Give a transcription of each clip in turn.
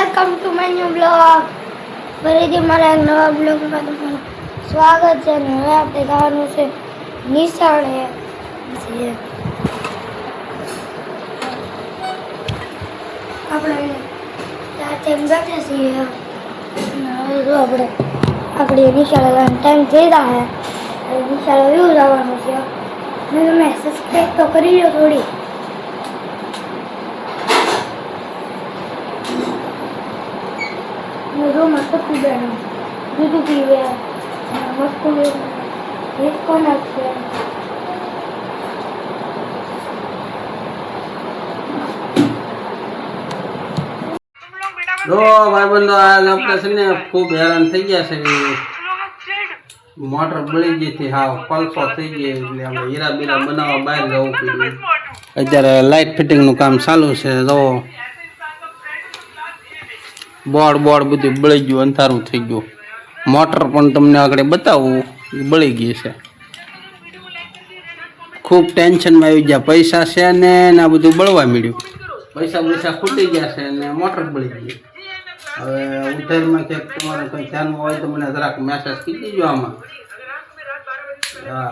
Welcome to my new blog. ફરીથી મારા એક નવા બ્લોગમાં તમારું સ્વાગત છે. અને હવે આપણે જવાનું છે નિશાળે. આપણે સાથે બેઠા છીએ અને હવે જો આપણે નિશાળે ટાઈમ થઈ રહ્યા છે. નિશાળે એવું જવાનું છે. અને તમે સબસ્ક્રાઈબ તો કરી લો થોડી. रूम सबकी बहन दूध पीवे मस्त एक कौन है જો ભાઈબંધો આજ આપણે છે ને ખૂબ હેરાન થઈ ગયા છે. મોટર બળી ગઈ હતી, હાવ પલસો થઈ ગઈ એટલે આપણે હીરા બીરા બનાવવા બહાર જવું પડ્યું. અત્યારે લાઇટ ફિટિંગ નું કામ ચાલુ છે. જો બોર્ડ બધું બળી ગયું, અંધારું થઈ ગયું. મોટર પણ તમને આગળ બતાવું બળી ગઈ છે. ખૂબ ટેન્શનમાં આવી ગયા. પૈસા છે ને આ બધું બળવા મળ્યું. પૈસા ખૂટી ગયા છે ને મોટર બળી ગઈ. હવે ઉધારમાં ક્યાંક તમારે કંઈ ધ્યાનમાં હોય તો મને જરાક મેસેજ કરી દેજો આમાં. હા,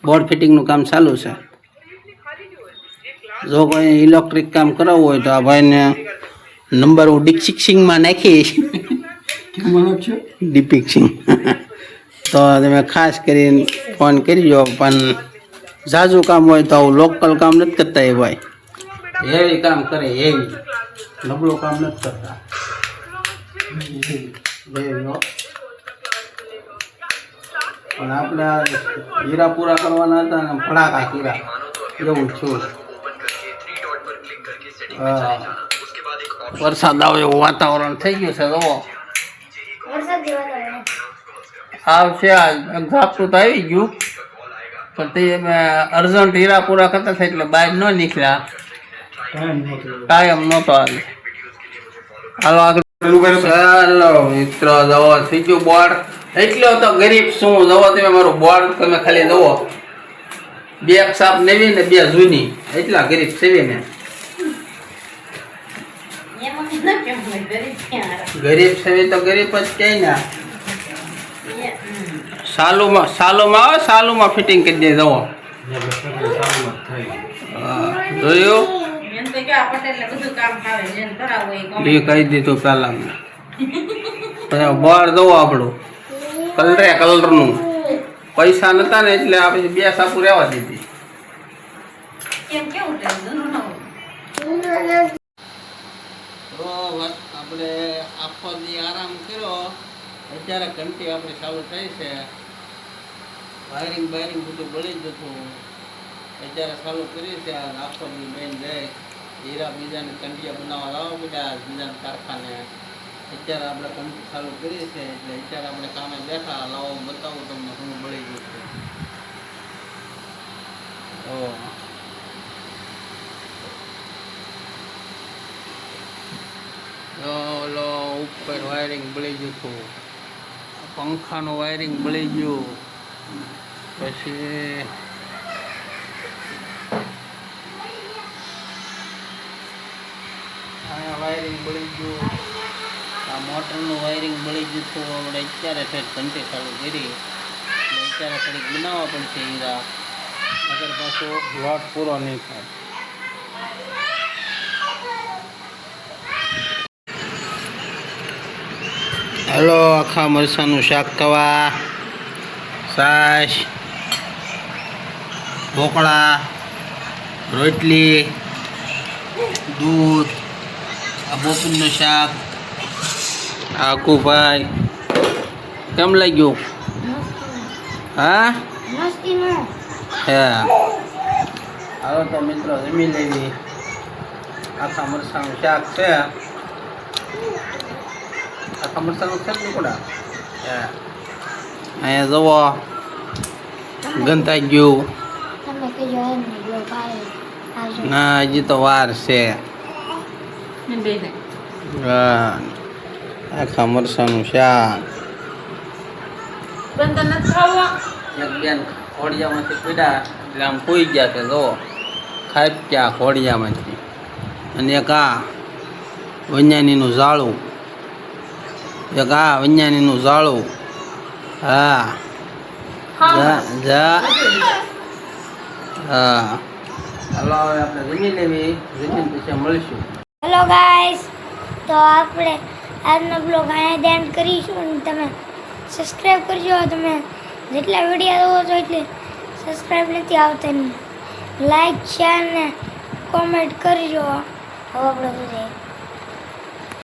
બોર્ડ ફિટિંગનું કામ ચાલુ છે. જો કોઈ ઇલેક્ટ્રિક કામ કરાવવું હોય તો આ ભાઈને નંબર હું ડિસ્ક્રિપ્શનમાં નાખીશ. ડિપિક્સિંગ તો તમે ખાસ કરીને ફોન કરજો. પણ ઝાઝુ કામ હોય તો આવું લોકલ કામ નથી કરતા એ ભાઈ. હેવી કામ કરે, હેવી નબળું કામ નથી કરતા. પણ આપણે હીરા પૂરા કરવાના હતા ને ફડાકા હીરા એવું છું. વરસાદ આવે એવું વાતાવરણ થઈ ગયું છે. જુઓ આવશે, ઝાપટું તો આવી ગયું પણ તે અમે અર્જન્ટ હીરા પૂરા કરતા થાય એટલે બહાર ન નીકળ્યા. કાયમ નહોતો હાલ. હાલો આગળ. ચાલો મિત્રો, જવો થઈ ગયું બોર્ડ. એટલો તો ગરીબ શું, જવો તમે મારું બોર્ડ તમે ખાલી જવો. બે સાપ નવી ને બે જૂની, એટલા ગરીબ સેવી ને. ગરીબ સેવી તો ગરીબ જ કઈ ને. સાલુમાં ફિટિંગ કરી દે. જવો જોયું, કહી દીધું પેલા. બોર્ડ દવો આપણું કલરનું. પૈસા નતા ને એટલે આપણે બે સાપુ રહેવા દીધી. આપણે આખો દી આરામ કર્યો. અત્યારે ઘંટી આપણે ચાલુ થઈ છે. વાયરિંગ બધું બળી જતું. અત્યારે ચાલુ કરી છે. આખો દી બેન જાય હીરા બીજાને કંઠિયા બનાવવા લાવવા પડ્યા બીજાને કારખાને. અત્યારે આપણે કંઠી ચાલુ કરી છે એટલે અત્યારે આપણે સામે બેઠા. લાવો બતાવું તમને શું બળી ગયું છે. ઓલો ઉપર વાયરિંગ બળી ગયું હતું. પંખાનું વાયરિંગ બળી ગયું. પછી અહીંયા વાયરિંગ બળી ગયું. આ મોટરનું વાયરિંગ બળી ગયું હતું. આપણે અત્યારે ઘંટી ચાલુ કરી. અત્યારે થોડીક બનાવવા પડશે હીરા, અગર પાછો લોટ પૂરો નહીં થાય. હલો, આખા મરચાંનું શાક ખાવા, છાશ, ઢોકળા, રોટલી, દૂધ, આ બોપીનું શાક. આકુભાઈ કેમ લાગ્યું? હા હા. હાલો તો મિત્રો જમી લેવી. આખા મરચાંનું શાક છે. આખા મરચાંનું શાક નીકળ્યા. અહીંયા જવો ગંધાઈ ગયું. ના હજી તો વાર છે. હા, આખા મરચાંનું શાક. એક બેન ખોડિયામાંથી પીડા એટલે આમ કોઈ ગયા છે. જો ખાઈ ગયા ખોડિયામાંથી. અને એક આ વૈજ્ઞાનિકનું ઝાડું, એક આ વૈજ્ઞાનિકનું ઝાડું. હા જા જા હા હાલો હવે આપણે જમી લેવી, જમીન પછી મળીશું. હેલો ગાઈસ, તો આપણે આજનો બ્લોગ અહીંયા ધ્યાન કરીશું અને તમે સબસ્ક્રાઈબ કરજો. તમે જેટલા વિડીયો જોવો છો એટલે સબસ્ક્રાઈબ નથી આવતા, લાઈક શેર ને કોમેન્ટ કરજો. હવે આપણે